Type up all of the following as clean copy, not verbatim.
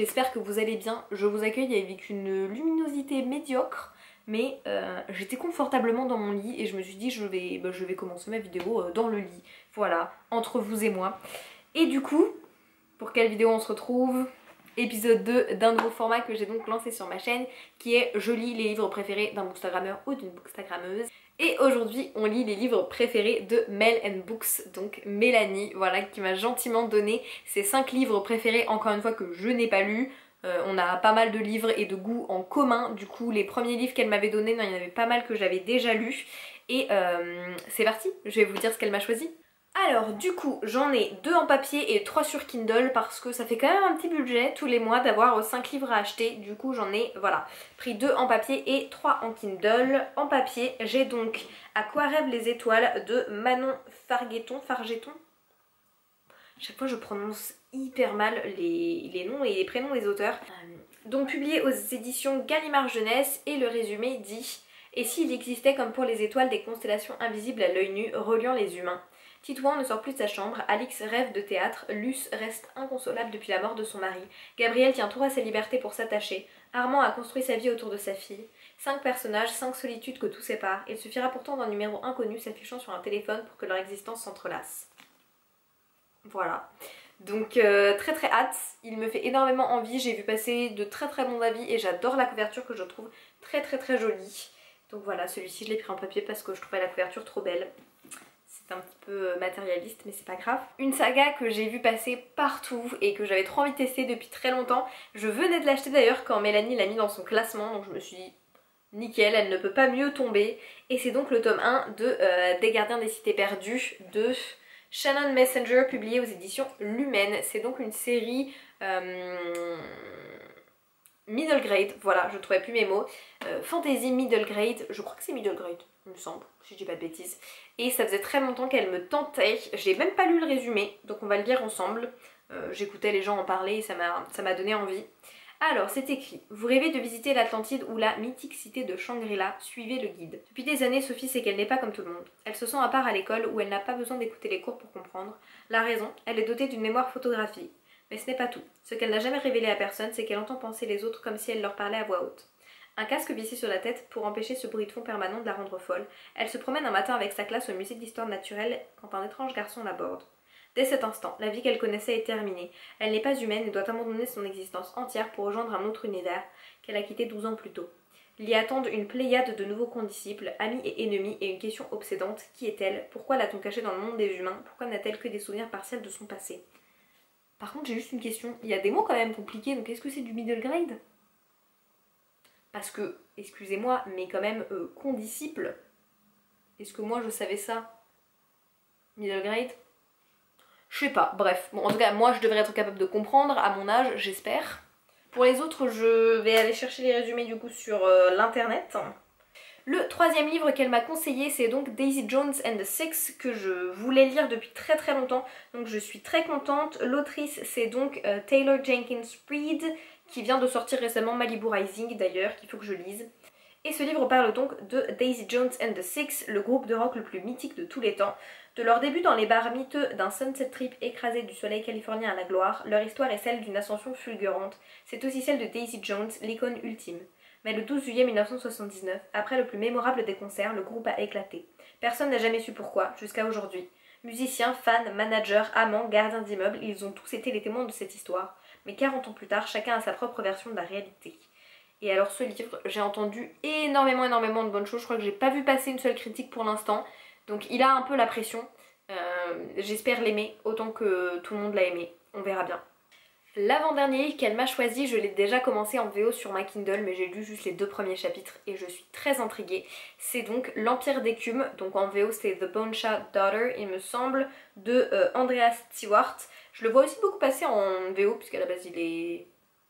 j'espère que vous allez bien. Je vous accueille avec une luminosité médiocre, mais j'étais confortablement dans mon lit et je me suis dit je vais commencer ma vidéo dans le lit. Voilà, entre vous et moi. Et du coup, pour quelle vidéo on se retrouve? Épisode 2 d'un nouveau format que j'ai donc lancé sur ma chaîne, qui est je lis les livres préférés d'un bookstagrammeur ou d'une bookstagrammeuse. Et aujourd'hui on lit les livres préférés de Mel & Books, donc Mélanie, voilà, qui m'a gentiment donné ses 5 livres préférés, encore une fois que je n'ai pas lus. On a pas mal de livres et de goûts en commun, du coup les premiers livres qu'elle m'avait donnés, il y en avait pas mal que j'avais déjà lus. Et c'est parti, je vais vous dire ce qu'elle m'a choisi. Alors du coup j'en ai 2 en papier et 3 sur Kindle parce que ça fait quand même un petit budget tous les mois d'avoir 5 livres à acheter. Du coup j'en ai voilà pris 2 en papier et 3 en Kindle. En papier j'ai donc À quoi rêvent les étoiles de Manon Fargeton. Chaque fois je prononce hyper mal les noms et les prénoms des auteurs. Donc publié aux éditions Gallimard Jeunesse, et le résumé dit: et s'il existait comme pour les étoiles des constellations invisibles à l'œil nu reliant les humains? Titouan ne sort plus de sa chambre, Alix rêve de théâtre, Luce reste inconsolable depuis la mort de son mari, Gabriel tient tout à sa liberté pour s'attacher, Armand a construit sa vie autour de sa fille. 5 personnages, 5 solitudes que tout sépare. Il suffira pourtant d'un numéro inconnu s'affichant sur un téléphone pour que leur existence s'entrelace. Voilà. Donc très très hâte, il me fait énormément envie, j'ai vu passer de très très bons avis et j'adore la couverture que je trouve très très très jolie. Donc voilà, celui-ci je l'ai pris en papier parce que je trouvais la couverture trop belle. C'est un petit peu matérialiste mais c'est pas grave. Une saga que j'ai vu passer partout et que j'avais trop envie de tester depuis très longtemps. Je venais de l'acheter d'ailleurs quand Mélanie l'a mis dans son classement, donc je me suis dit nickel, elle ne peut pas mieux tomber. Et c'est donc le tome 1 de Des Gardiens des Cités Perdues de Shannon Messenger, publié aux éditions Lumen. C'est donc une série middle grade, voilà, je trouvais plus mes mots. Fantasy middle grade, je crois que c'est middle grade, il me semble, si je dis pas de bêtises. Et ça faisait très longtemps qu'elle me tentait, j'ai même pas lu le résumé, donc on va le lire ensemble. J'écoutais les gens en parler et ça m'a donné envie. Alors, c'est écrit: vous rêvez de visiter l'Atlantide ou la mythique cité de Shangri-La, suivez le guide. Depuis des années, Sophie sait qu'elle n'est pas comme tout le monde. Elle se sent à part à l'école où elle n'a pas besoin d'écouter les cours pour comprendre. La raison, elle est dotée d'une mémoire photographique. Mais ce n'est pas tout. Ce qu'elle n'a jamais révélé à personne, c'est qu'elle entend penser les autres comme si elle leur parlait à voix haute. Un casque vissé sur la tête pour empêcher ce bruit de fond permanent de la rendre folle. Elle se promène un matin avec sa classe au musée d'histoire naturelle quand un étrange garçon l'aborde. Dès cet instant, la vie qu'elle connaissait est terminée. Elle n'est pas humaine et doit abandonner son existence entière pour rejoindre un autre univers qu'elle a quitté 12 ans plus tôt. L'y attendent une pléiade de nouveaux condisciples, amis et ennemis, et une question obsédante: qui est-elle? Pourquoi l'a-t-on cachée dans le monde des humains? Pourquoi n'a-t-elle que des souvenirs partiels de son passé? Par contre, j'ai juste une question. Il y a des mots quand même compliqués, donc est-ce que c'est du middle grade? Parce que, excusez-moi, mais quand même, condisciple, est-ce que moi je savais ça? Middle grade? Je sais pas, bref. Bon, en tout cas, moi je devrais être capable de comprendre à mon âge, j'espère. Pour les autres, je vais aller chercher les résumés du coup sur l'internet. Le 3e livre qu'elle m'a conseillé, c'est donc Daisy Jones and the Six, que je voulais lire depuis très très longtemps, donc je suis très contente. L'autrice, c'est donc Taylor Jenkins Reid, qui vient de sortir récemment Malibu Rising d'ailleurs, qu'il faut que je lise. Et ce livre parle donc de Daisy Jones and the Six, le groupe de rock le plus mythique de tous les temps. De leur début dans les bars miteux d'un Sunset Trip écrasé du soleil californien à la gloire, leur histoire est celle d'une ascension fulgurante. C'est aussi celle de Daisy Jones, l'icône ultime. Mais le 12 juillet 1979, après le plus mémorable des concerts, le groupe a éclaté. Personne n'a jamais su pourquoi, jusqu'à aujourd'hui. Musiciens, fans, managers, amants, gardiens d'immeubles, ils ont tous été les témoins de cette histoire. Mais 40 ans plus tard, chacun a sa propre version de la réalité. Et alors ce livre, j'ai entendu énormément de bonnes choses. Je crois que j'ai pas vu passer une seule critique pour l'instant. Donc il a un peu la pression. J'espère l'aimer autant que tout le monde l'a aimé. On verra bien. L'avant-dernier livre qu'elle m'a choisi, je l'ai déjà commencé en VO sur ma Kindle, mais j'ai lu juste les 2 premiers chapitres et je suis très intriguée. C'est donc L'Empire d'écume, donc en VO c'est The Bone Shot Daughter, il me semble, de Andrea Stewart. Je le vois aussi beaucoup passer en VO, puisqu'à la base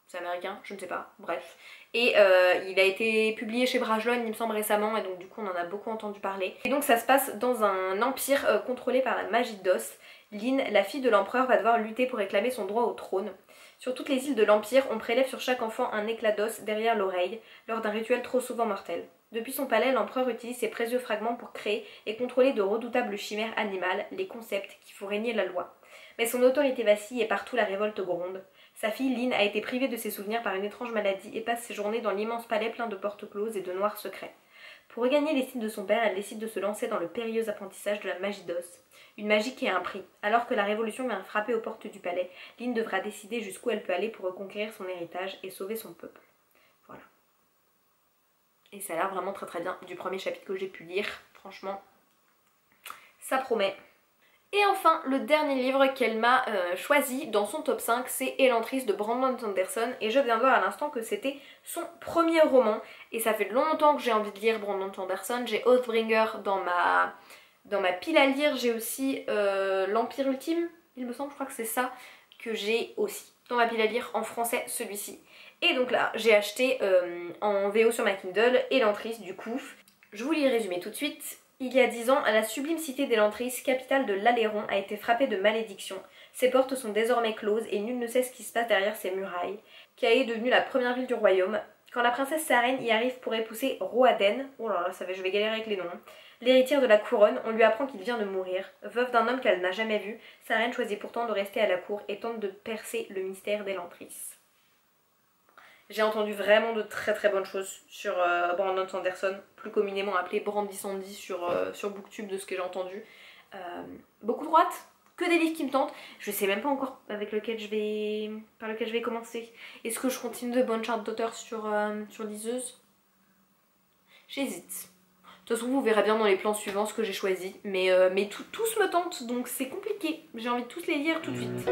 c'est américain, je ne sais pas, bref. Et il a été publié chez Brajlon, il me semble, récemment, et donc du coup on en a beaucoup entendu parler. Et donc ça se passe dans un empire contrôlé par la magie d'os. Lynn, la fille de l'empereur, va devoir lutter pour réclamer son droit au trône. Sur toutes les îles de l'Empire, on prélève sur chaque enfant un éclat d'os derrière l'oreille, lors d'un rituel trop souvent mortel. Depuis son palais, l'empereur utilise ses précieux fragments pour créer et contrôler de redoutables chimères animales, les concepts qui font régner la loi. Mais son autorité vacille et partout la révolte gronde. Sa fille Lynn a été privée de ses souvenirs par une étrange maladie et passe ses journées dans l'immense palais plein de portes closes et de noirs secrets. Pour regagner l'estime de son père, elle décide de se lancer dans le périlleux apprentissage de la magie d'os. Une magie qui a un prix. Alors que la révolution vient frapper aux portes du palais, Lynn devra décider jusqu'où elle peut aller pour reconquérir son héritage et sauver son peuple. Voilà. Et ça a l'air vraiment très très bien du premier chapitre que j'ai pu lire. Franchement, ça promet. Et enfin, le dernier livre qu'elle m'a choisi dans son top 5, c'est Elantris de Brandon Sanderson. Et je viens de voir à l'instant que c'était son premier roman. Et ça fait longtemps que j'ai envie de lire Brandon Sanderson. J'ai Oathbringer dans ma pile à lire. J'ai aussi L'Empire Ultime, il me semble, je crois que c'est ça que j'ai aussi dans ma pile à lire en français, celui-ci. Et donc là, j'ai acheté en VO sur ma Kindle Elantris du coup. Je vous lis le résumé tout de suite. Il y a 10 ans, la sublime cité d'Elantris, capitale de l'Aléron, a été frappée de malédiction. Ses portes sont désormais closes et nul ne sait ce qui se passe derrière ses murailles. Cae est devenue la première ville du royaume. Quand la princesse Sarène y arrive pour épouser Roaden, oh là là, je vais galérer avec les noms, l'héritière de la couronne, on lui apprend qu'il vient de mourir. Veuve d'un homme qu'elle n'a jamais vu, Sarène choisit pourtant de rester à la cour et tente de percer le mystère d'Elantris. J'ai entendu vraiment de très très bonnes choses sur Brandon Sanderson, plus communément appelé Brandy Sandy sur Booktube de ce que j'ai entendu. Beaucoup de droite, que des livres qui me tentent. Je sais même pas encore par lequel je vais commencer. Est-ce que je continue de bonne charte d'auteur sur liseuse? J'hésite. De toute façon vous verrez bien dans les plans suivants ce que j'ai choisi. Mais tous me tentent donc c'est compliqué. J'ai envie de tous les lire tout de suite.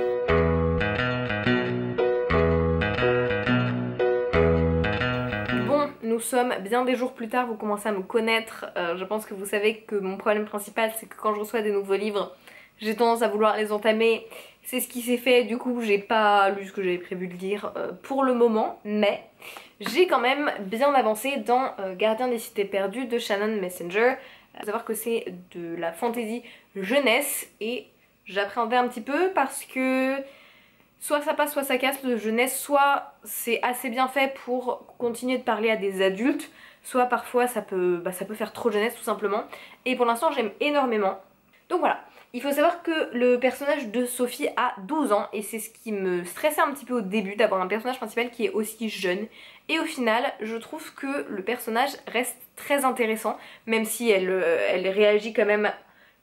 Nous sommes bien des jours plus tard, vous commencez à me connaître, je pense que vous savez que mon problème principal c'est que quand je reçois des nouveaux livres, j'ai tendance à vouloir les entamer, c'est ce qui s'est fait, du coup j'ai pas lu ce que j'avais prévu de lire pour le moment, mais j'ai quand même bien avancé dans Gardien des cités perdues de Shannon Messenger. Il faut savoir que c'est de la fantasy jeunesse et j'appréhendais un petit peu parce que soit ça passe, soit ça casse le jeunesse, soit c'est assez bien fait pour continuer de parler à des adultes, soit parfois ça peut faire trop jeunesse tout simplement. Et pour l'instant j'aime énormément. Donc voilà, il faut savoir que le personnage de Sophie a 12 ans et c'est ce qui me stressait un petit peu au début d'avoir un personnage principal qui est aussi jeune. Et au final, je trouve que le personnage reste très intéressant, même si elle réagit quand même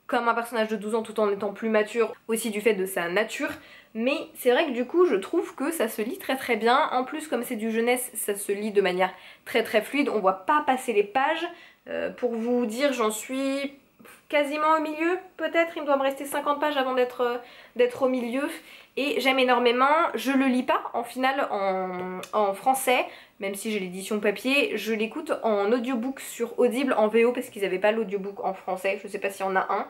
comme un personnage de 12 ans tout en étant plus mature, aussi du fait de sa nature. Mais c'est vrai que du coup je trouve que ça se lit très très bien. En plus comme c'est du jeunesse, ça se lit de manière très très fluide, on voit pas passer les pages. Pour vous dire, j'en suis quasiment au milieu, peut-être, il me doit me rester 50 pages avant d'être au milieu. Et j'aime énormément, je le lis pas en finale en français, même si j'ai l'édition papier, je l'écoute en audiobook sur Audible en VO parce qu'ils avaient pas l'audiobook en français, je sais pas s'il y en a un.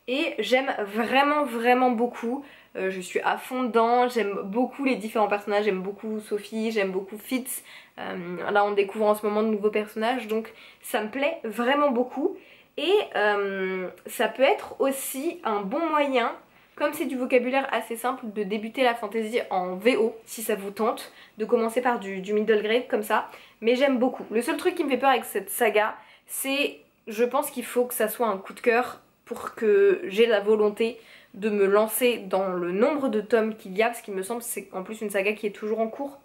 Et j'aime vraiment vraiment beaucoup, je suis à fond dedans, j'aime beaucoup les différents personnages, j'aime beaucoup Sophie, j'aime beaucoup Fitz. Là on découvre en ce moment de nouveaux personnages donc ça me plaît vraiment beaucoup. Et ça peut être aussi un bon moyen, comme c'est du vocabulaire assez simple, de débuter la fantasy en VO si ça vous tente, de commencer par du middle grade comme ça. Mais j'aime beaucoup. Le seul truc qui me fait peur avec cette saga, c'est je pense qu'il faut que ça soit un coup de cœur pour que j'ai la volonté de me lancer dans le nombre de tomes qu'il y a, parce qu'il me semble que c'est en plus une saga qui est toujours en cours.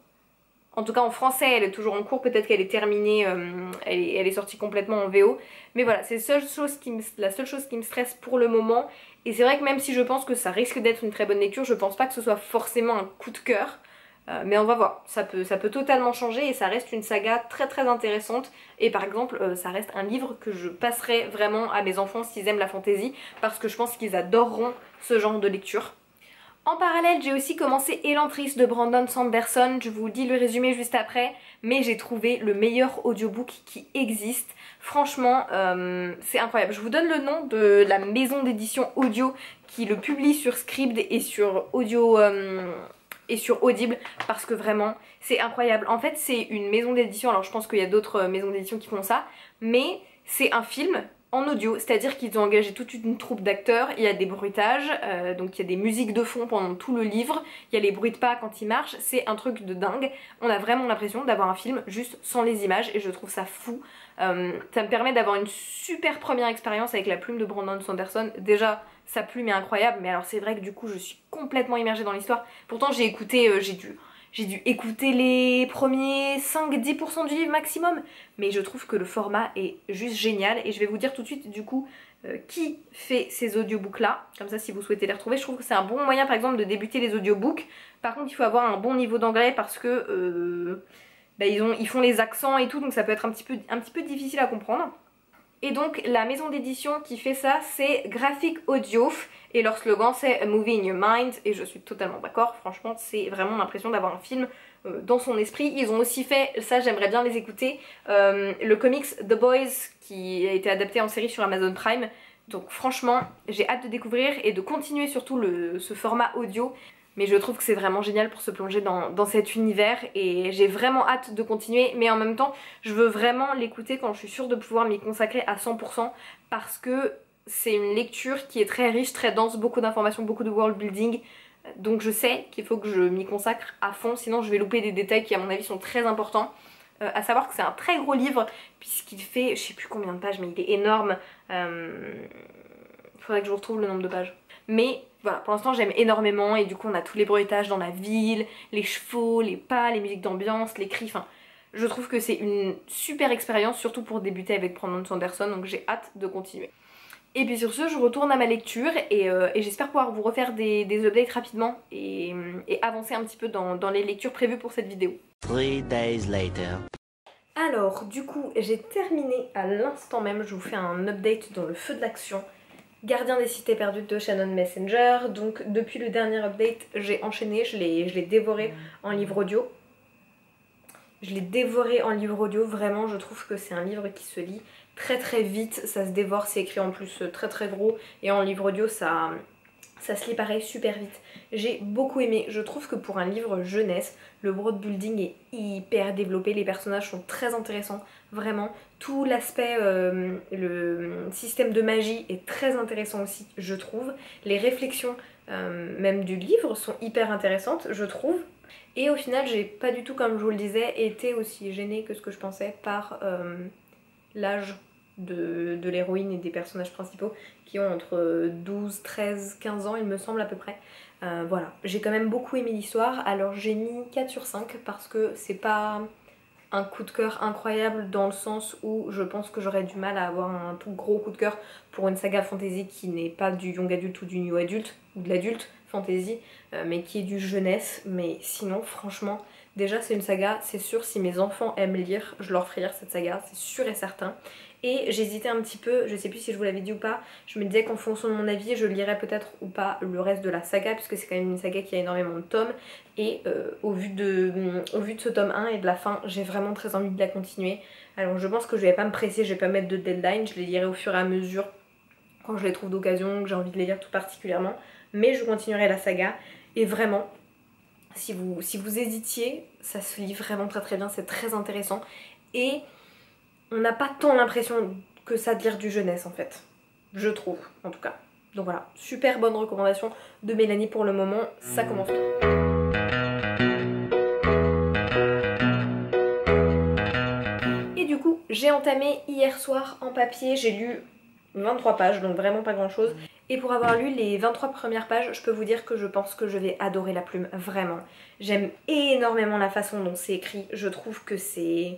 En tout cas en français elle est toujours en cours, peut-être qu'elle est terminée, elle est sortie complètement en VO. Mais voilà, c'est la seule chose qui me stresse pour le moment. Et c'est vrai que même si je pense que ça risque d'être une très bonne lecture, je pense pas que ce soit forcément un coup de cœur. Mais on va voir, ça peut totalement changer et ça reste une saga très très intéressante. Et par exemple, ça reste un livre que je passerai vraiment à mes enfants s'ils aiment la fantasy, parce que je pense qu'ils adoreront ce genre de lecture. En parallèle, j'ai aussi commencé Elantris de Brandon Sanderson, je vous dis le résumé juste après, mais j'ai trouvé le meilleur audiobook qui existe. Franchement, c'est incroyable. Je vous donne le nom de la maison d'édition audio qui le publie sur Scribd et sur Audible, parce que vraiment c'est incroyable. En fait c'est une maison d'édition, alors je pense qu'il y a d'autres maisons d'édition qui font ça, mais c'est un film en audio, c'est-à-dire qu'ils ont engagé toute une troupe d'acteurs, il y a des bruitages, donc il y a des musiques de fond pendant tout le livre, il y a les bruits de pas quand ils marchent, c'est un truc de dingue. On a vraiment l'impression d'avoir un film juste sans les images et je trouve ça fou. Ça me permet d'avoir une super première expérience avec la plume de Brandon Sanderson. Déjà sa plume est incroyable, mais alors c'est vrai que du coup je suis complètement immergée dans l'histoire. Pourtant j'ai écouté, j'ai dû écouter les premiers 5-10% du livre maximum. Mais je trouve que le format est juste génial et je vais vous dire tout de suite du coup qui fait ces audiobooks là. Comme ça si vous souhaitez les retrouver, je trouve que c'est un bon moyen par exemple de débuter les audiobooks. Par contre il faut avoir un bon niveau d'anglais parce que ils font les accents et tout, donc ça peut être un petit peu difficile à comprendre. Et donc la maison d'édition qui fait ça, c'est Graphic Audio et leur slogan c'est A Movie in Your Mind et je suis totalement d'accord, franchement c'est vraiment l'impression d'avoir un film dans son esprit. Ils ont aussi fait, ça j'aimerais bien les écouter, le comics The Boys qui a été adapté en série sur Amazon Prime. Donc franchement j'ai hâte de découvrir et de continuer surtout ce format audio. Mais je trouve que c'est vraiment génial pour se plonger dans cet univers et j'ai vraiment hâte de continuer. Mais en même temps, je veux vraiment l'écouter quand je suis sûre de pouvoir m'y consacrer à 100% parce que c'est une lecture qui est très riche, très dense, beaucoup d'informations, beaucoup de world building. Donc je sais qu'il faut que je m'y consacre à fond, sinon je vais louper des détails qui à mon avis sont très importants. À savoir que c'est un très gros livre puisqu'il fait, je sais plus combien de pages, mais il est énorme. Faudrait que je vous retrouve le nombre de pages. Mais voilà, pour l'instant j'aime énormément et du coup on a tous les bruitages dans la ville, les chevaux, les pas, les musiques d'ambiance, les cris, enfin je trouve que c'est une super expérience surtout pour débuter avec Brandon Sanderson, donc j'ai hâte de continuer. Et puis sur ce je retourne à ma lecture et j'espère pouvoir vous refaire des updates rapidement et avancer un petit peu dans les lectures prévues pour cette vidéo. 3 days later. Alors du coup j'ai terminé à l'instant même, je vous fais un update dans le feu de l'action. Gardien des cités perdues de Shannon Messenger. Donc depuis le dernier update j'ai enchaîné, je l'ai dévoré en livre audio. Je l'ai dévoré en livre audio, vraiment je trouve que c'est un livre qui se lit très très vite, ça se dévore, c'est écrit en plus très très gros et en livre audio ça se lit pareil super vite. J'ai beaucoup aimé, je trouve que pour un livre jeunesse, le world building est hyper développé, les personnages sont très intéressants, vraiment. Tout l'aspect, le système de magie est très intéressant aussi, je trouve. Les réflexions même du livre sont hyper intéressantes, je trouve. Et au final, j'ai pas du tout, comme je vous le disais, été aussi gênée que ce que je pensais par l'âge de l'héroïne et des personnages principaux qui ont entre 12, 13, 15 ans il me semble à peu près. Voilà, j'ai quand même beaucoup aimé l'histoire, alors j'ai mis 4 sur 5 parce que c'est pas un coup de cœur incroyable dans le sens où je pense que j'aurais du mal à avoir un tout gros coup de cœur pour une saga fantasy qui n'est pas du young adulte ou du new adulte ou de l'adulte fantasy mais qui est du jeunesse. Mais sinon franchement déjà c'est une saga, c'est sûr si mes enfants aiment lire je leur ferai lire cette saga, c'est sûr et certain. Et j'hésitais un petit peu, je sais plus si je vous l'avais dit ou pas, je me disais qu'en fonction de mon avis je lirais peut-être ou pas le reste de la saga puisque c'est quand même une saga qui a énormément de tomes et au vu de ce tome 1 et de la fin j'ai vraiment très envie de la continuer. Alors je pense que je vais pas me presser, je vais pas mettre de deadline, je les lirai au fur et à mesure quand je les trouve d'occasion, que j'ai envie de les lire tout particulièrement, mais je continuerai la saga et vraiment si vous hésitiez ça se lit vraiment très très bien, c'est très intéressant et on n'a pas tant l'impression que ça de lire du jeunesse en fait, je trouve en tout cas. Donc voilà, super bonne recommandation de Mélanie pour le moment, ça commence tout. Et du coup, j'ai entamé hier soir en papier, j'ai lu 23 pages, donc vraiment pas grand chose. Et pour avoir lu les 23 premières pages, je peux vous dire que je pense que je vais adorer la plume, vraiment. J'aime énormément la façon dont c'est écrit, je trouve que c'est...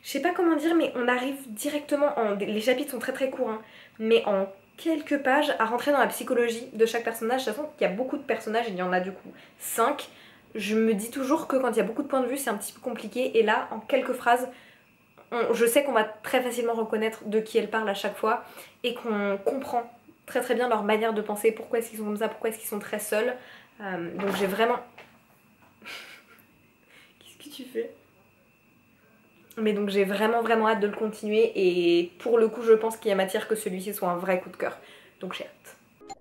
Je sais pas comment dire, mais on arrive directement les chapitres sont très très courts, hein, mais en quelques pages à rentrer dans la psychologie de chaque personnage. De toute façon, il y a beaucoup de personnages, il y en a du coup 5. Je me dis toujours que quand il y a beaucoup de points de vue, c'est un petit peu compliqué. Et là, en quelques phrases, je sais qu'on va très facilement reconnaître de qui elle parle à chaque fois et qu'on comprend très très bien leur manière de penser, pourquoi est-ce qu'ils sont comme ça, pourquoi est-ce qu'ils sont très seuls. Donc j'ai vraiment... Qu'est-ce que tu fais ? Mais donc j'ai vraiment hâte de le continuer et pour le coup je pense qu'il y a matière que celui-ci soit un vrai coup de cœur. Donc j'ai hâte.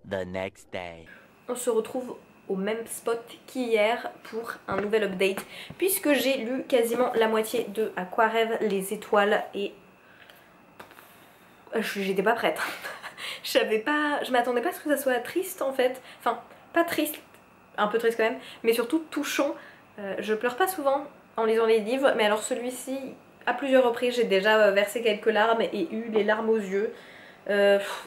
The next day. On se retrouve au même spot qu'hier pour un nouvel update puisque j'ai lu quasiment la moitié de À quoi rêvent les étoiles et j'étais pas prête. Je m'attendais pas à ce que ça soit triste en fait. Enfin pas triste, un peu triste quand même, mais surtout touchant. Je pleure pas souvent en lisant les livres, mais alors celui-ci, à plusieurs reprises, j'ai déjà versé quelques larmes et eu les larmes aux yeux.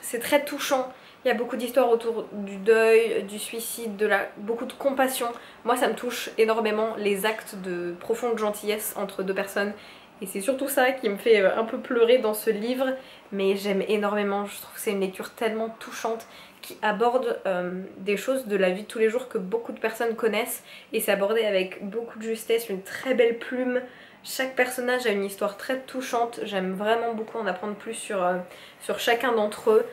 C'est très touchant, Il y a beaucoup d'histoires autour du deuil, du suicide, beaucoup de compassion. Moi ça me touche énormément, les actes de profonde gentillesse entre deux personnes. Et c'est surtout ça qui me fait un peu pleurer dans ce livre. Mais j'aime énormément, je trouve que c'est une lecture tellement touchante qui aborde des choses de la vie de tous les jours que beaucoup de personnes connaissent. Et c'est abordé avec beaucoup de justesse, une très belle plume. Chaque personnage a une histoire très touchante. J'aime vraiment beaucoup en apprendre plus sur chacun d'entre eux.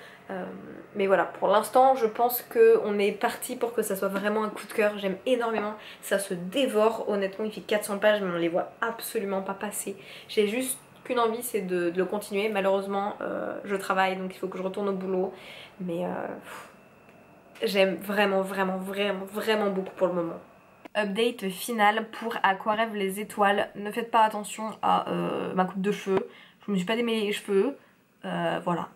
Mais voilà, pour l'instant je pense qu'on est parti pour que ça soit vraiment un coup de cœur. J'aime énormément, ça se dévore. Honnêtement il fait 400 pages mais on les voit absolument pas passer. J'ai juste qu'une envie, c'est de le continuer. Malheureusement je travaille donc il faut que je retourne au boulot. Mais j'aime vraiment beaucoup pour le moment. Update final pour À quoi rêvent les étoiles. Ne faites pas attention à ma coupe de cheveux. Je me suis pas démêlé les cheveux. Voilà.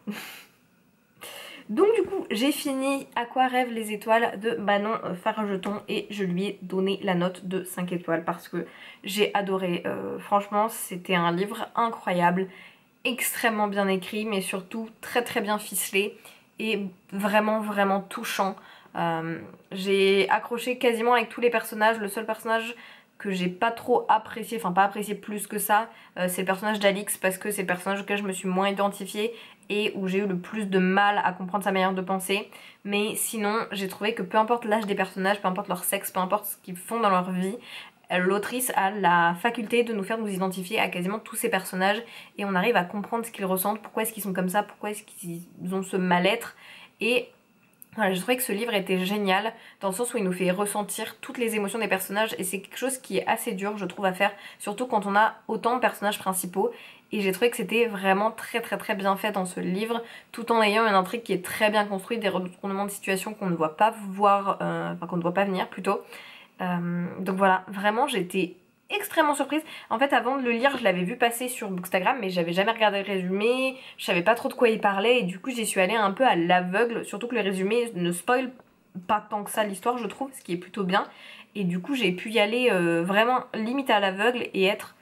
Donc du coup j'ai fini À quoi rêvent les étoiles de Manon Fargeton et je lui ai donné la note de 5 étoiles parce que j'ai adoré. Franchement c'était un livre incroyable, extrêmement bien écrit mais surtout très bien ficelé et vraiment touchant. J'ai accroché quasiment avec tous les personnages. Le seul personnage que j'ai pas trop apprécié, enfin pas apprécié plus que ça, c'est le personnage d'Alix parce que c'est le personnage auquel je me suis moins identifiée et où j'ai eu le plus de mal à comprendre sa manière de penser. Mais sinon j'ai trouvé que peu importe l'âge des personnages, peu importe leur sexe, peu importe ce qu'ils font dans leur vie, l'autrice a la faculté de nous faire nous identifier à quasiment tous ces personnages et on arrive à comprendre ce qu'ils ressentent, pourquoi est-ce qu'ils sont comme ça, pourquoi est-ce qu'ils ont ce mal-être. Et voilà, je trouvais que ce livre était génial dans le sens où il nous fait ressentir toutes les émotions des personnages et c'est quelque chose qui est assez dur je trouve à faire, surtout quand on a autant de personnages principaux. Et j'ai trouvé que c'était vraiment très bien fait dans ce livre, tout en ayant une intrigue qui est très bien construite, des retournements de situation qu'on ne voit pas voir, enfin qu'on ne voit pas venir plutôt. Donc voilà, vraiment j'étais extrêmement surprise. En fait avant de le lire je l'avais vu passer sur Bookstagram mais j'avais jamais regardé le résumé, je savais pas trop de quoi il parlait et du coup j'y suis allée un peu à l'aveugle, surtout que le résumé ne spoil pas tant que ça l'histoire je trouve, ce qui est plutôt bien. Et du coup j'ai pu y aller vraiment limite à l'aveugle et être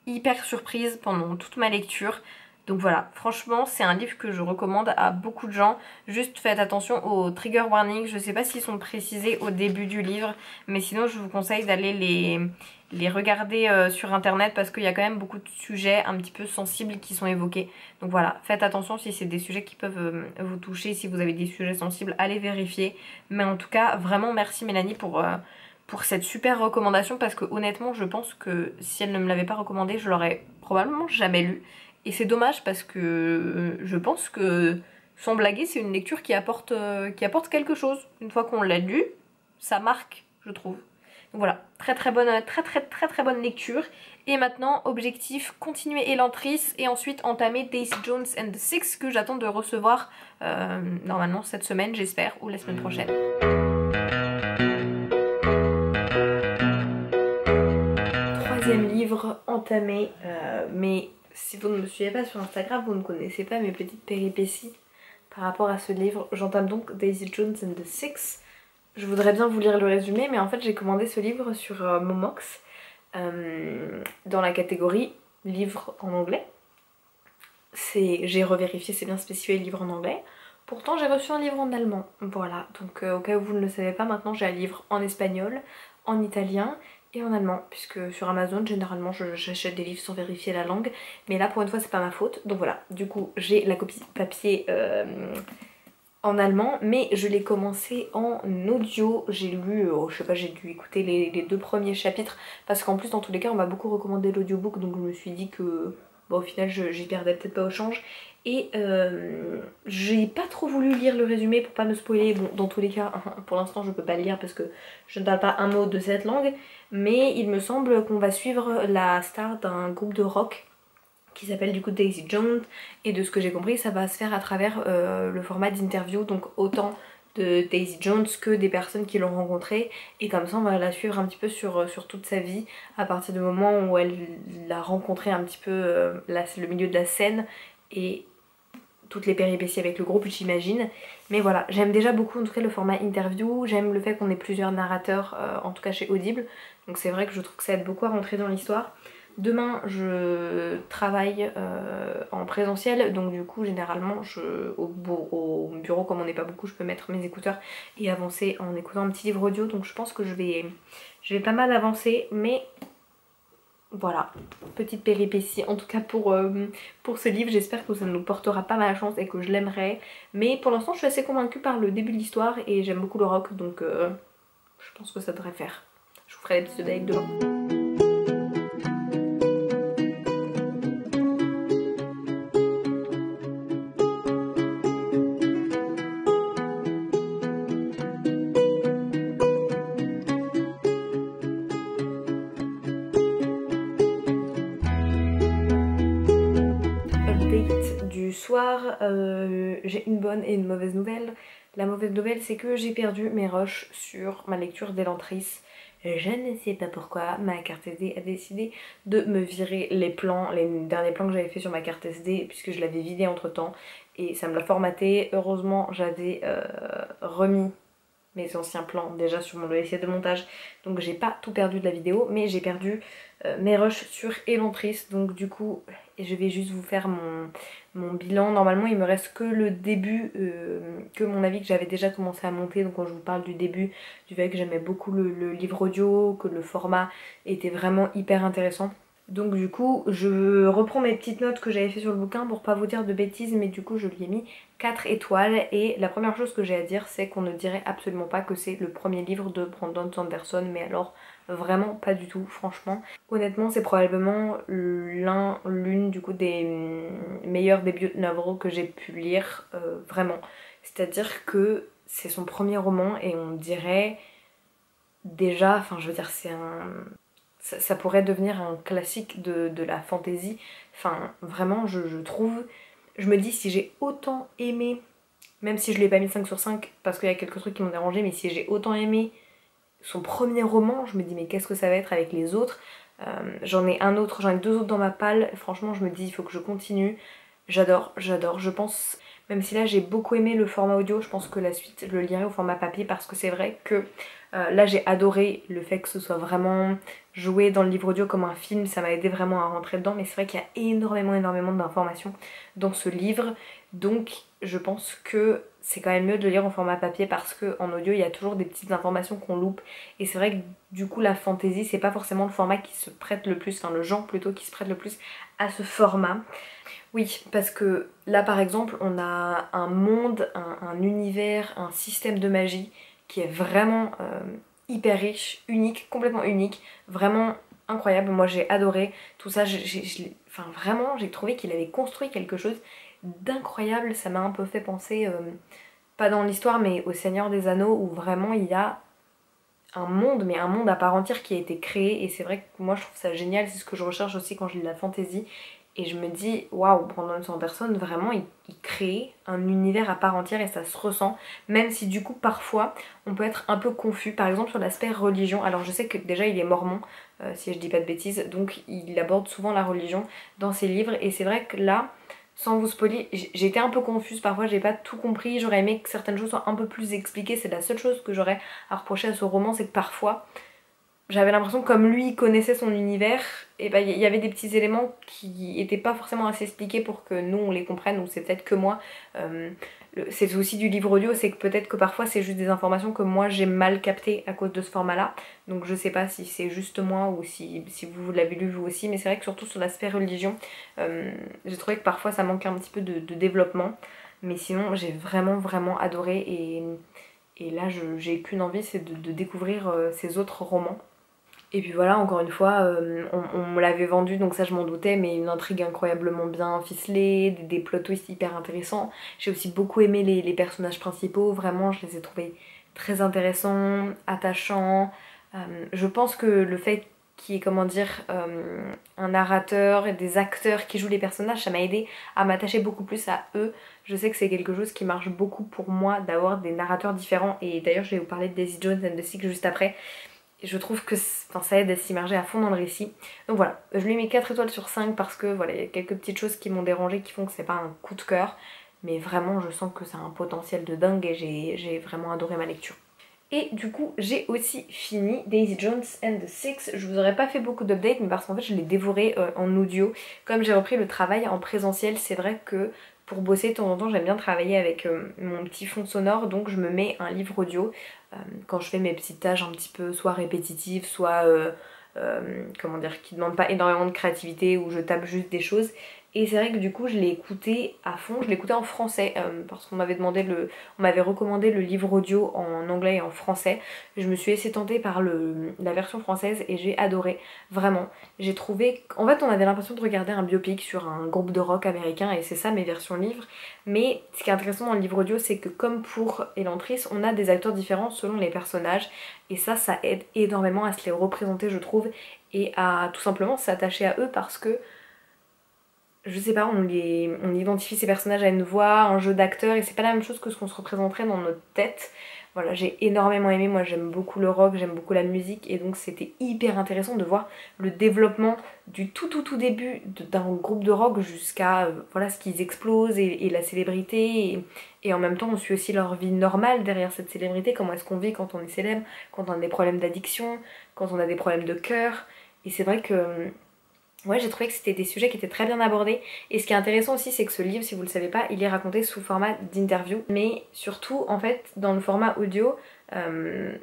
hyper surprise pendant toute ma lecture. Donc voilà, franchement c'est un livre que je recommande à beaucoup de gens. Juste faites attention aux trigger warnings, je sais pas s'ils sont précisés au début du livre, mais sinon je vous conseille d'aller les regarder sur internet parce qu'il y a quand même beaucoup de sujets un petit peu sensibles qui sont évoqués. Donc voilà, faites attention si c'est des sujets qui peuvent vous toucher, si vous avez des sujets sensibles, allez vérifier. Mais en tout cas, vraiment merci Mélanie pour cette super recommandation parce que honnêtement je pense que si elle ne me l'avait pas recommandé je l'aurais probablement jamais lu. Et c'est dommage parce que je pense que, sans blaguer, c'est une lecture qui apporte quelque chose. Une fois qu'on l'a lu, ça marque, je trouve. Donc voilà, très bonne lecture. Et maintenant, objectif, continuer Elantris et ensuite entamer Daisy Jones and the Six que j'attends de recevoir normalement cette semaine, j'espère, ou la semaine prochaine. Troisième livre entamé, mais si vous ne me suivez pas sur Instagram, vous ne connaissez pas mes petites péripéties par rapport à ce livre. J'entame donc Daisy Jones and the Six. Je voudrais bien vous lire le résumé, mais en fait j'ai commandé ce livre sur Momox dans la catégorie livre en anglais. J'ai revérifié, c'est bien spécifié livre en anglais. Pourtant j'ai reçu un livre en allemand. Voilà, donc au cas où vous ne le savez pas, maintenant j'ai un livre en espagnol, en italien et en allemand, puisque sur Amazon généralement j'achète des livres sans vérifier la langue, mais là pour une fois c'est pas ma faute. Donc voilà, du coup j'ai la copie papier en allemand, mais je l'ai commencé en audio. J'ai lu, je sais pas, j'ai dû écouter les 2 premiers chapitres parce qu'en plus dans tous les cas on m'a beaucoup recommandé l'audiobook, donc je me suis dit que bon, au final j'y perdais peut-être pas au change. Et j'ai pas trop voulu lire le résumé pour pas me spoiler. Bon, dans tous les cas pour l'instant je peux pas le lire parce que je ne parle pas un mot de cette langue, mais il me semble qu'on va suivre la star d'un groupe de rock qui s'appelle du coup Daisy Jones, et de ce que j'ai compris ça va se faire à travers le format d'interview, donc autant de Daisy Jones que des personnes qui l'ont rencontrée, et comme ça on va la suivre un petit peu sur toute sa vie à partir du moment où elle a rencontré un petit peu le milieu de la scène et toutes les péripéties avec le groupe j'imagine. Mais voilà, j'aime déjà beaucoup en tout cas le format interview, j'aime le fait qu'on ait plusieurs narrateurs en tout cas chez Audible, donc c'est vrai que je trouve que ça aide beaucoup à rentrer dans l'histoire. Demain je travaille en présentiel, donc du coup généralement au bureau, comme on n'est pas beaucoup, je peux mettre mes écouteurs et avancer en écoutant un petit livre audio, donc je pense que je vais pas mal avancer, mais voilà, petite péripétie en tout cas pour ce livre. J'espère que ça nous portera pas mal chance et que je l'aimerai, mais pour l'instant je suis assez convaincue par le début de l'histoire et j'aime beaucoup le rock, donc je pense que ça devrait faire. Je vous ferai l'épisode avec demain. Update du soir, j'ai une bonne et une mauvaise nouvelle. La mauvaise nouvelle c'est que j'ai perdu mes rushs sur ma lecture d'Elantris. Je ne sais pas pourquoi, ma carte SD a décidé de me virer les plans, les derniers plans que j'avais fait sur ma carte SD, puisque je l'avais vidé entre temps et ça me l'a formaté. Heureusement j'avais remis mes anciens plans déjà sur mon logiciel de montage, donc j'ai pas tout perdu de la vidéo, mais j'ai perdu mes rushs sur Elantris, donc du coup je vais juste vous faire mon bilan. Normalement il me reste que le début, que mon avis que j'avais déjà commencé à monter, donc quand je vous parle du début, du fait que j'aimais beaucoup le livre audio, que le format était vraiment hyper intéressant. Donc du coup je reprends mes petites notes que j'avais fait sur le bouquin pour pas vous dire de bêtises, mais du coup je lui ai mis 4 étoiles et la première chose que j'ai à dire c'est qu'on ne dirait absolument pas que c'est le premier livre de Brandon Sanderson, mais alors vraiment pas du tout, franchement. Honnêtement c'est probablement l'une du coup des meilleurs debut novels que j'ai pu lire, vraiment. C'est-à-dire que c'est son premier roman et on dirait déjà, enfin je veux dire c'est un... Ça pourrait devenir un classique de la fantasy. Enfin, vraiment, je trouve... Je me dis, si j'ai autant aimé, même si je lui ai pas mis 5 sur 5, parce qu'il y a quelques trucs qui m'ont dérangé, mais si j'ai autant aimé son premier roman, je me dis, mais qu'est-ce que ça va être avec les autres? J'en ai deux autres dans ma palle. Franchement, je me dis, il faut que je continue. J'adore. Je pense... Même si là j'ai beaucoup aimé le format audio, je pense que la suite je le lirai au format papier, parce que c'est vrai que là j'ai adoré le fait que ce soit vraiment joué dans le livre audio comme un film, ça m'a aidé vraiment à rentrer dedans, mais c'est vrai qu'il y a énormément d'informations dans ce livre, donc je pense que c'est quand même mieux de le lire en format papier, parce qu'en audio il y a toujours des petites informations qu'on loupe, et c'est vrai que du coup la fantasy c'est pas forcément le format qui se prête le plus, enfin le genre plutôt qui se prête le plus à ce format. Oui, parce que là par exemple on a un monde, un univers, un système de magie qui est vraiment hyper riche, unique, complètement unique, vraiment incroyable. Moi j'ai adoré tout ça, enfin vraiment j'ai trouvé qu'il avait construit quelque chose d'incroyable. Ça m'a un peu fait penser, pas dans l'histoire mais au Seigneur des Anneaux, où vraiment il y a un monde, mais un monde à part entière qui a été créé, et c'est vrai que moi je trouve ça génial, c'est ce que je recherche aussi quand je lis de la fantasy. Et je me dis, waouh, Brandon Sanderson, vraiment, il crée un univers à part entière et ça se ressent. Même si du coup, parfois, on peut être un peu confus. Par exemple, sur l'aspect religion. Alors, je sais que déjà, il est mormon, si je dis pas de bêtises. Donc, il aborde souvent la religion dans ses livres. Et c'est vrai que là, sans vous spoiler, j'ai été un peu confuse. Parfois, j'ai pas tout compris. J'aurais aimé que certaines choses soient un peu plus expliquées. C'est la seule chose que j'aurais à reprocher à ce roman, c'est que parfois... J'avais l'impression que comme lui connaissait son univers, et ben il y avait des petits éléments qui étaient pas forcément assez expliqués pour que nous on les comprenne, ou c'est peut-être que moi. C'est aussi du livre audio, c'est que peut-être que parfois c'est juste des informations que moi j'ai mal captées à cause de ce format là. Donc je sais pas si c'est juste moi ou si vous l'avez lu vous aussi, mais c'est vrai que surtout sur l'aspect religion, j'ai trouvé que parfois ça manquait un petit peu de développement. Mais sinon j'ai vraiment adoré, et là j'ai qu'une envie, c'est de découvrir ces autres romans. Et puis voilà, encore une fois, on me l'avait vendu, donc ça je m'en doutais, mais une intrigue incroyablement bien ficelée, des plot twists hyper intéressants. J'ai aussi beaucoup aimé les personnages principaux, vraiment je les ai trouvés très intéressants, attachants. Je pense que le fait qu'il y ait, comment dire, un narrateur et des acteurs qui jouent les personnages, ça m'a aidé à m'attacher beaucoup plus à eux. Je sais que c'est quelque chose qui marche beaucoup pour moi, d'avoir des narrateurs différents, et d'ailleurs je vais vous parler de Daisy Jones and the Six juste après. Et je trouve que ça aide à s'immerger à fond dans le récit. Donc voilà, je lui ai mis 4 étoiles sur 5 parce que voilà, il y a quelques petites choses qui m'ont dérangé, qui font que c'est pas un coup de cœur. Mais vraiment, je sens que ça a un potentiel de dingue et j'ai vraiment adoré ma lecture. Et du coup j'ai aussi fini Daisy Jones and the Six. Je vous aurais pas fait beaucoup d'updates mais parce qu'en fait je l'ai dévoré en audio. Comme j'ai repris le travail en présentiel, c'est vrai que pour bosser de temps en temps j'aime bien travailler avec mon petit fond sonore, donc je me mets un livre audio quand je fais mes petites tâches un petit peu soit répétitives, soit comment dire, qui ne demandent pas énormément de créativité, où je tape juste des choses. Et c'est vrai que du coup je l'ai écouté à fond, je l'ai écouté en français parce qu'on m'avait demandé on m'avait recommandé le livre audio en anglais et en français. Je me suis laissée tenter par la version française et j'ai adoré, vraiment. J'ai trouvé, en fait on avait l'impression de regarder un biopic sur un groupe de rock américain et c'est ça mes versions livres. Mais ce qui est intéressant dans le livre audio c'est que comme pour Elantris, on a des acteurs différents selon les personnages et ça aide énormément à se les représenter je trouve et à tout simplement s'attacher à eux parce que je sais pas, on identifie ces personnages à une voix, un jeu d'acteur et c'est pas la même chose que ce qu'on se représenterait dans notre tête. Voilà, j'ai énormément aimé, moi j'aime beaucoup le rock, j'aime beaucoup la musique et donc c'était hyper intéressant de voir le développement du tout début d'un groupe de rock jusqu'à voilà, ce qu'ils explosent et la célébrité et en même temps on suit aussi leur vie normale derrière cette célébrité, comment est-ce qu'on vit quand on est célèbre, quand on a des problèmes d'addiction, quand on a des problèmes de cœur et c'est vrai que ouais, j'ai trouvé que c'était des sujets qui étaient très bien abordés et ce qui est intéressant aussi c'est que ce livre, si vous le savez pas, il est raconté sous format d'interview mais surtout en fait dans le format audio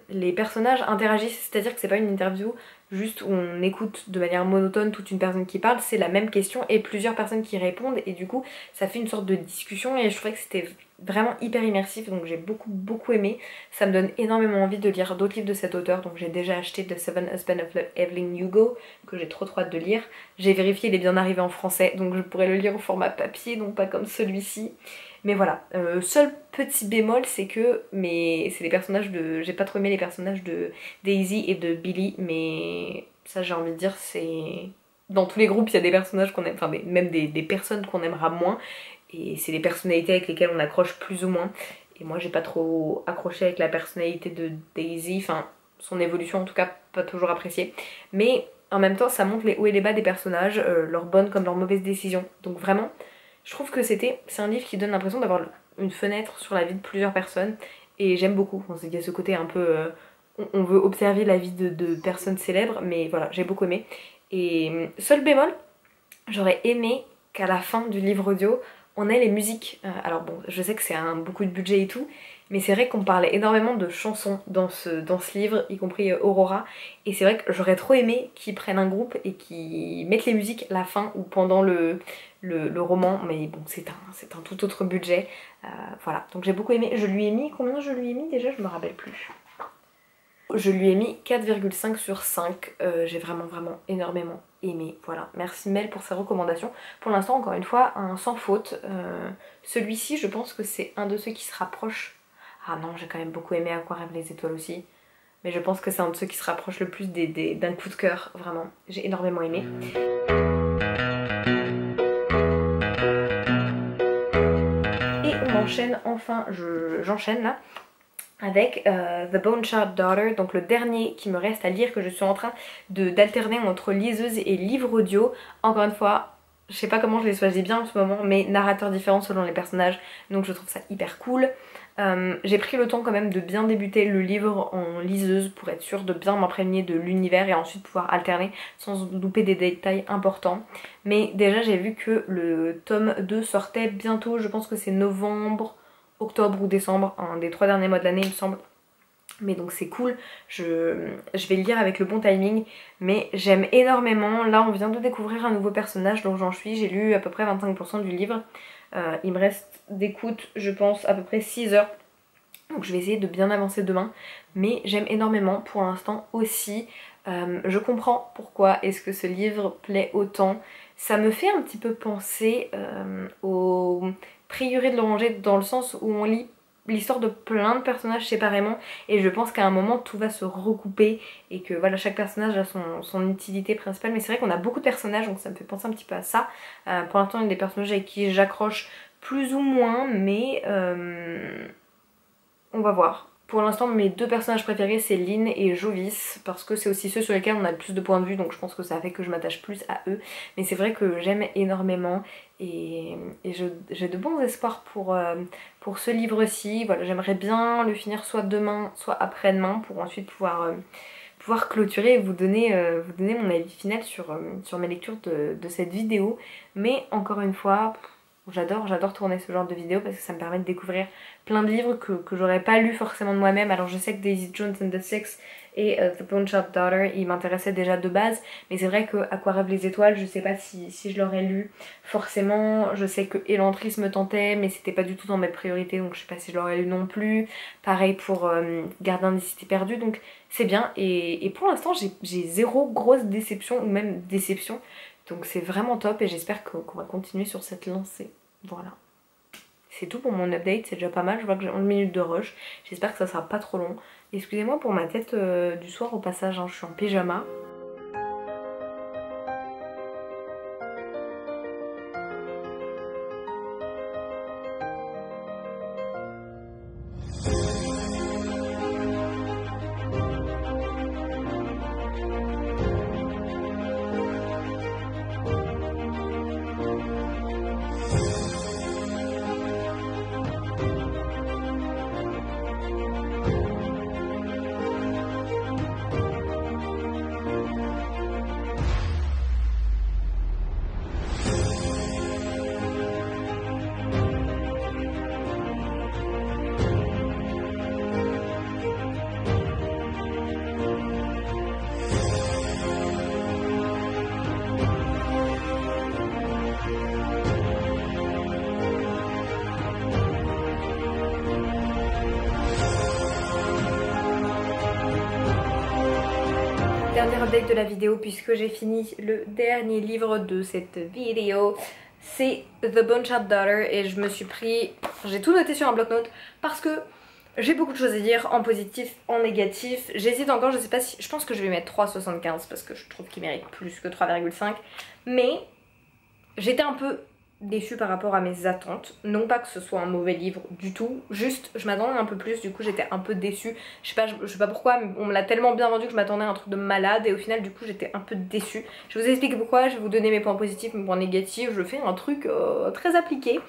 les personnages interagissent, c'est à dire que c'est pas une interview juste où on écoute de manière monotone toute une personne qui parle, c'est la même question et plusieurs personnes qui répondent et du coup ça fait une sorte de discussion et je trouvais que c'était vraiment hyper immersif donc j'ai beaucoup aimé. Ça me donne énormément envie de lire d'autres livres de cet auteur, donc j'ai déjà acheté The Seven Husbands of Evelyn Hugo que j'ai trop hâte de lire. J'ai vérifié, il est bien arrivé en français donc je pourrais le lire au format papier, donc pas comme celui-ci. Mais voilà, seul petit bémol c'est que c'est les personnages de... J'ai pas trop aimé les personnages de Daisy et de Billy, mais ça j'ai envie de dire c'est... Dans tous les groupes il y a des personnages qu'on aime, enfin même des personnes qu'on aimera moins et c'est les personnalités avec lesquelles on accroche plus ou moins. Et moi j'ai pas trop accroché avec la personnalité de Daisy, enfin son évolution en tout cas pas toujours appréciée. Mais en même temps ça montre les hauts et les bas des personnages, leurs bonnes comme leurs mauvaises décisions. Donc vraiment... Je trouve que c'est un livre qui donne l'impression d'avoir une fenêtre sur la vie de plusieurs personnes et j'aime beaucoup. Il y a ce côté un peu... on veut observer la vie de personnes célèbres mais voilà, j'ai beaucoup aimé. Et seul bémol, j'aurais aimé qu'à la fin du livre audio, on ait les musiques. Alors bon, je sais que c'est beaucoup de budget et tout, mais c'est vrai qu'on parlait énormément de chansons dans ce livre, y compris Aurora. Et c'est vrai que j'aurais trop aimé qu'ils prennent un groupe et qu'ils mettent les musiques à la fin ou pendant le roman. Mais bon, c'est un tout autre budget. Voilà, donc j'ai beaucoup aimé. Je lui ai mis... Combien je lui ai mis déjà? Je me rappelle plus. Je lui ai mis 4,5 sur 5. J'ai vraiment énormément aimé. Voilà, merci Mel pour sa recommandation. Pour l'instant, encore une fois, un sans faute. Celui-ci, je pense que c'est un de ceux qui se rapproche. Ah non, j'ai quand même beaucoup aimé Aquarelle les étoiles aussi. Mais je pense que c'est un de ceux qui se rapproche le plus d'un coup de cœur, vraiment. J'ai énormément aimé. Et on enchaîne, enfin, j'enchaîne là, avec The Bone Shard Daughter, donc le dernier qui me reste à lire, que je suis en train d'alterner entre liseuse et livre audio. Encore une fois, je sais pas comment je les choisis bien en ce moment, mais narrateurs différents selon les personnages, donc je trouve ça hyper cool. J'ai pris le temps quand même de bien débuter le livre en liseuse pour être sûre de bien m'imprégner de l'univers et ensuite pouvoir alterner sans louper des détails importants. Mais déjà j'ai vu que le tome 2 sortait bientôt, je pense que c'est novembre, octobre ou décembre, un des 3 derniers mois de l'année il me semble. Mais donc c'est cool, je vais le lire avec le bon timing, mais j'aime énormément. Là on vient de découvrir un nouveau personnage, donc j'en suis, j'ai lu à peu près 25% du livre. Il me reste d'écoute je pense à peu près 6 heures, donc je vais essayer de bien avancer demain. Mais j'aime énormément pour l'instant aussi. Je comprends pourquoi est-ce que ce livre plaît autant. Ça me fait un petit peu penser au Prieuré de l'Oranger dans le sens où on lit l'histoire de plein de personnages séparément et je pense qu'à un moment tout va se recouper et que voilà, chaque personnage a son utilité principale. Mais c'est vrai qu'on a beaucoup de personnages donc ça me fait penser un petit peu à ça. Pour l'instant il y a des personnages avec qui j'accroche plus ou moins mais on va voir. Pour l'instant mes deux personnages préférés c'est Lynn et Jovis parce que c'est aussi ceux sur lesquels on a le plus de points de vue, donc je pense que ça fait que je m'attache plus à eux. Mais c'est vrai que j'aime énormément et j'ai de bons espoirs pour ce livre-ci. Voilà, j'aimerais bien le finir soit demain soit après-demain pour ensuite pouvoir clôturer et vous donner mon avis final sur mes lectures de cette vidéo. Mais encore une fois, j'adore tourner ce genre de vidéo parce que ça me permet de découvrir plein de livres que j'aurais pas lu forcément de moi-même. Alors je sais que Daisy Jones and the Six et The Bone-Shot Daughter ils m'intéressaient déjà de base, mais c'est vrai que À quoi rêvent les étoiles, je sais pas si je l'aurais lu forcément. Je sais que Elantris me tentait mais c'était pas du tout dans mes priorités, donc je sais pas si je l'aurais lu non plus. Pareil pour Gardien des cités perdues, donc c'est bien et pour l'instant j'ai zéro grosse déception ou même déception. Donc c'est vraiment top et j'espère qu'on va continuer sur cette lancée. Voilà. C'est tout pour mon update, c'est déjà pas mal. Je vois que j'ai 11 minutes de rush. J'espère que ça sera pas trop long. Excusez-moi pour ma tête du soir au passage, hein, je suis en pyjama. Dernier update de la vidéo puisque j'ai fini le dernier livre de cette vidéo. C'est The Bone-Shot Daughter et je me suis pris... J'ai tout noté sur un bloc-notes parce que j'ai beaucoup de choses à dire en positif, en négatif. J'hésite encore, je sais pas si... Je pense que je vais mettre 3,75 parce que je trouve qu'il mérite plus que 3,5. Mais j'étais un peu déçue par rapport à mes attentes. Non pas que ce soit un mauvais livre du tout, juste je m'attendais un peu plus, du coup j'étais un peu déçue. Je sais pas pourquoi, mais on me l'a tellement bien vendu que je m'attendais à un truc de malade et au final du coup j'étais un peu déçue. Je vais vous expliquer pourquoi, je vais vous donner mes points positifs, mes points négatifs, je fais un truc très appliqué.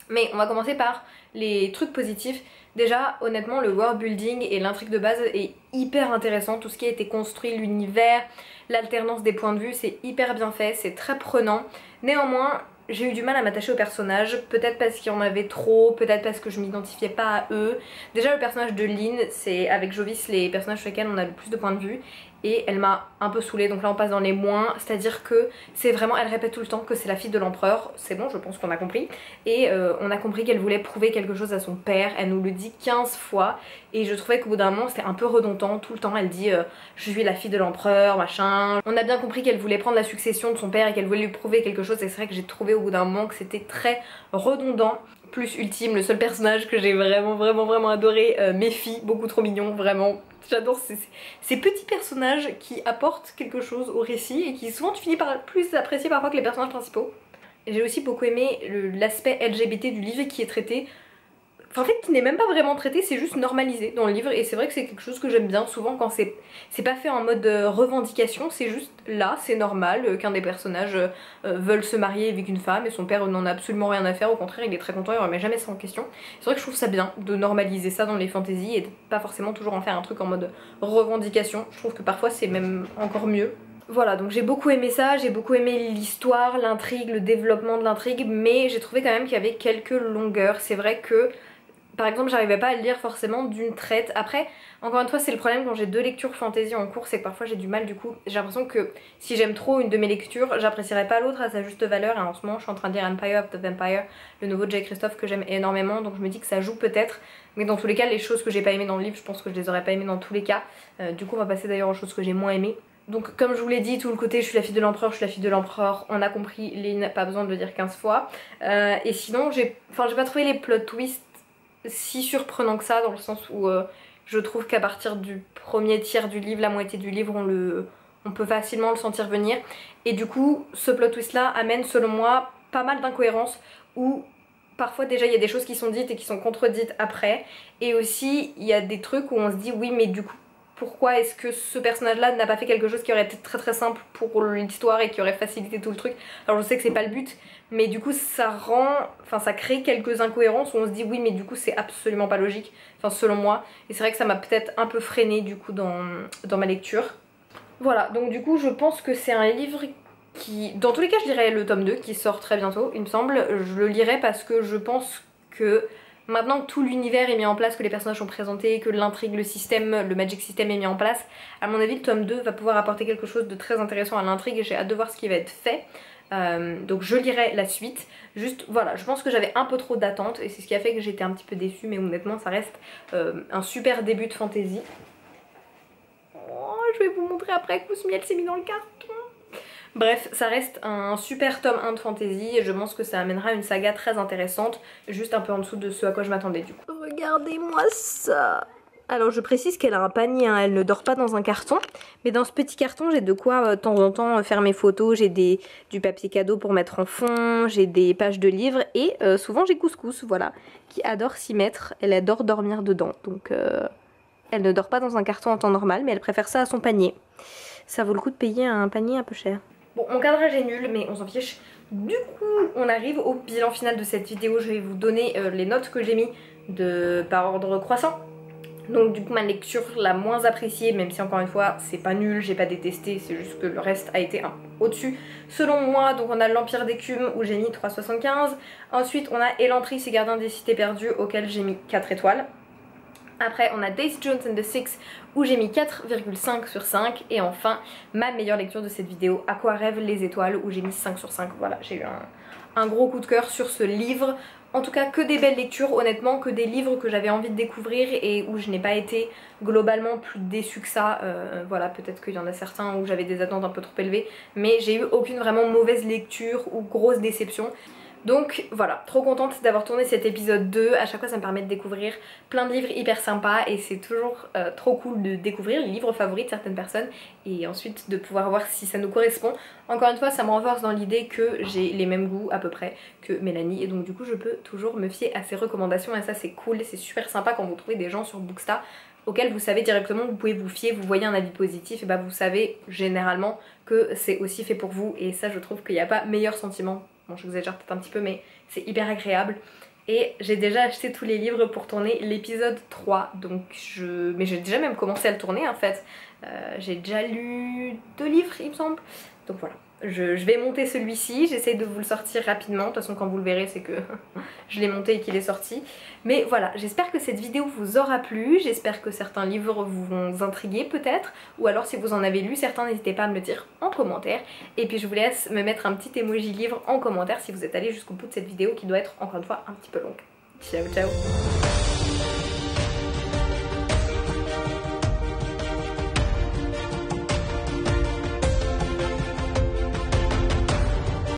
Mais on va commencer par les trucs positifs. Déjà, honnêtement, le world building et l'intrigue de base est hyper intéressant. Tout ce qui a été construit, l'univers, l'alternance des points de vue, c'est hyper bien fait, c'est très prenant. Néanmoins, j'ai eu du mal à m'attacher aux personnages, peut-être parce qu'il y en avait trop, peut-être parce que je m'identifiais pas à eux. Déjà le personnage de Lynn, c'est avec Jovis les personnages sur lesquels on a le plus de points de vue. Et elle m'a un peu saoulée, donc là on passe dans les moins, c'est-à-dire que c'est vraiment, elle répète tout le temps que c'est la fille de l'empereur, c'est bon, je pense qu'on a compris. Et on a compris qu'elle voulait prouver quelque chose à son père, elle nous le dit 15 fois. Et je trouvais qu'au bout d'un moment c'était un peu redondant, tout le temps elle dit je suis la fille de l'empereur, machin. On a bien compris qu'elle voulait prendre la succession de son père et qu'elle voulait lui prouver quelque chose, et c'est vrai que j'ai trouvé au bout d'un moment que c'était très redondant. Plus ultime, le seul personnage que j'ai vraiment adoré, Méfie, beaucoup trop mignon, vraiment. J'adore ces petits personnages qui apportent quelque chose au récit et qui souvent tu finis par plus apprécier parfois que les personnages principaux. J'ai aussi beaucoup aimé l'aspect LGBT du livre qui est traité, enfin en fait qui n'est même pas vraiment traité, c'est juste normalisé dans le livre, et c'est vrai que c'est quelque chose que j'aime bien souvent quand c'est pas fait en mode revendication, c'est juste là, c'est normal qu'un des personnages veuille se marier avec une femme et son père n'en a absolument rien à faire, au contraire il est très content, il remet jamais ça en question. C'est vrai que je trouve ça bien de normaliser ça dans les fantaisies et de pas forcément toujours en faire un truc en mode revendication, je trouve que parfois c'est même encore mieux. Voilà, donc j'ai beaucoup aimé ça, j'ai beaucoup aimé l'histoire, l'intrigue, le développement de l'intrigue, mais j'ai trouvé quand même qu'il y avait quelques longueurs. C'est vrai que par exemple j'arrivais pas à le lire forcément d'une traite. Après encore une fois c'est le problème quand j'ai deux lectures fantasy en cours, c'est que parfois j'ai du mal, du coup j'ai l'impression que si j'aime trop une de mes lectures j'apprécierai pas l'autre à sa juste valeur, et en ce moment je suis en train de lire Empire of the Vampire, le nouveau de J. Christophe que j'aime énormément, donc je me dis que ça joue peut-être, mais dans tous les cas les choses que j'ai pas aimées dans le livre je pense que je les aurais pas aimées dans tous les cas. Du coup on va passer d'ailleurs aux choses que j'ai moins aimées. Donc comme je vous l'ai dit, tout le côté je suis la fille de l'empereur, je suis la fille de l'empereur, on a compris, Lynn, pas besoin de le dire 15 fois. Et sinon j'ai pas trouvé les plot twists si surprenants que ça, dans le sens où je trouve qu'à partir du premier tiers du livre, la moitié du livre, on peut facilement le sentir venir. Et du coup ce plot twist là amène selon moi pas mal d'incohérences où parfois déjà il y a des choses qui sont dites et qui sont contredites après, et aussi il y a des trucs où on se dit oui mais du coup pourquoi est-ce que ce personnage là n'a pas fait quelque chose qui aurait été très simple pour l'histoire et qui aurait facilité tout le truc. Alors je sais que c'est pas le but, mais du coup ça crée quelques incohérences où on se dit oui mais du coup c'est absolument pas logique, enfin selon moi, et c'est vrai que ça m'a peut-être un peu freiné du coup dans ma lecture. Voilà, donc du coup je pense que c'est un livre qui, dans tous les cas je lirai le tome 2 qui sort très bientôt il me semble. Je le lirai parce que je pense que maintenant que tout l'univers est mis en place, que les personnages sont présentés, que l'intrigue, le système, le Magic System est mis en place, à mon avis le tome 2 va pouvoir apporter quelque chose de très intéressant à l'intrigue et j'ai hâte de voir ce qui va être fait. Donc je lirai la suite. Juste voilà, je pense que j'avais un peu trop d'attentes et c'est ce qui a fait que j'étais un petit peu déçue, mais honnêtement ça reste un super début de fantasy. Oh, je vais vous montrer après que Miel s'est mis dans le carton. Bref, ça reste un super tome 1 de fantasy et je pense que ça amènera une saga très intéressante, juste un peu en dessous de ce à quoi je m'attendais du coup. Regardez-moi ça. Alors je précise qu'elle a un panier, hein, elle ne dort pas dans un carton, mais dans ce petit carton j'ai de quoi de temps en temps faire mes photos, j'ai du papier cadeau pour mettre en fond, j'ai des pages de livres et souvent j'ai Couscous, voilà, qui adore s'y mettre, elle adore dormir dedans, donc elle ne dort pas dans un carton en temps normal, mais elle préfère ça à son panier. Ça vaut le coup de payer un panier un peu cher. Bon, mon cadrage est nul, mais on s'en fiche. Du coup, on arrive au bilan final de cette vidéo. Je vais vous donner les notes que j'ai mis par ordre croissant. Donc du coup, ma lecture la moins appréciée, même si encore une fois, c'est pas nul, j'ai pas détesté, c'est juste que le reste a été au-dessus. Selon moi, donc on a l'Empire d'écume où j'ai mis 3,75. Ensuite, on a Elantris et Gardien des Cités Perdues auquel j'ai mis 4 étoiles. Après on a Daisy Jones and the Six où j'ai mis 4,5 sur 5. Et enfin ma meilleure lecture de cette vidéo, À quoi rêvent les étoiles, où j'ai mis 5 sur 5. Voilà, j'ai eu un gros coup de cœur sur ce livre. En tout cas que des belles lectures, honnêtement, que des livres que j'avais envie de découvrir et où je n'ai pas été globalement plus déçue que ça. Voilà, peut-être qu'il y en a certains où j'avais des attentes un peu trop élevées, mais j'ai eu aucune vraiment mauvaise lecture ou grosse déception. Donc voilà, trop contente d'avoir tourné cet épisode 2, à chaque fois ça me permet de découvrir plein de livres hyper sympas et c'est toujours trop cool de découvrir les livres favoris de certaines personnes et ensuite de pouvoir voir si ça nous correspond. Encore une fois ça me renforce dans l'idée que j'ai les mêmes goûts à peu près que Mélanie et donc du coup je peux toujours me fier à ses recommandations et ça c'est cool et c'est super sympa quand vous trouvez des gens sur Booksta auquel vous savez directement que vous pouvez vous fier, vous voyez un avis positif et bah vous savez généralement que c'est aussi fait pour vous et ça je trouve qu'il n'y a pas meilleur sentiment. Bon, j'exagère peut-être un petit peu, mais c'est hyper agréable. Et j'ai déjà acheté tous les livres pour tourner l'épisode 3. Donc mais j'ai déjà même commencé à le tourner en fait. J'ai déjà lu 2 livres il me semble. Donc voilà. Je vais monter celui-ci, j'essaie de vous le sortir rapidement, de toute façon quand vous le verrez c'est que je l'ai monté et qu'il est sorti. Mais voilà, j'espère que cette vidéo vous aura plu, j'espère que certains livres vous vont intriguer peut-être, ou alors si vous en avez lu certains n'hésitez pas à me le dire en commentaire. Et puis je vous laisse me mettre un petit emoji livre en commentaire si vous êtes allé jusqu'au bout de cette vidéo qui doit être encore une fois un petit peu longue. Ciao ciao.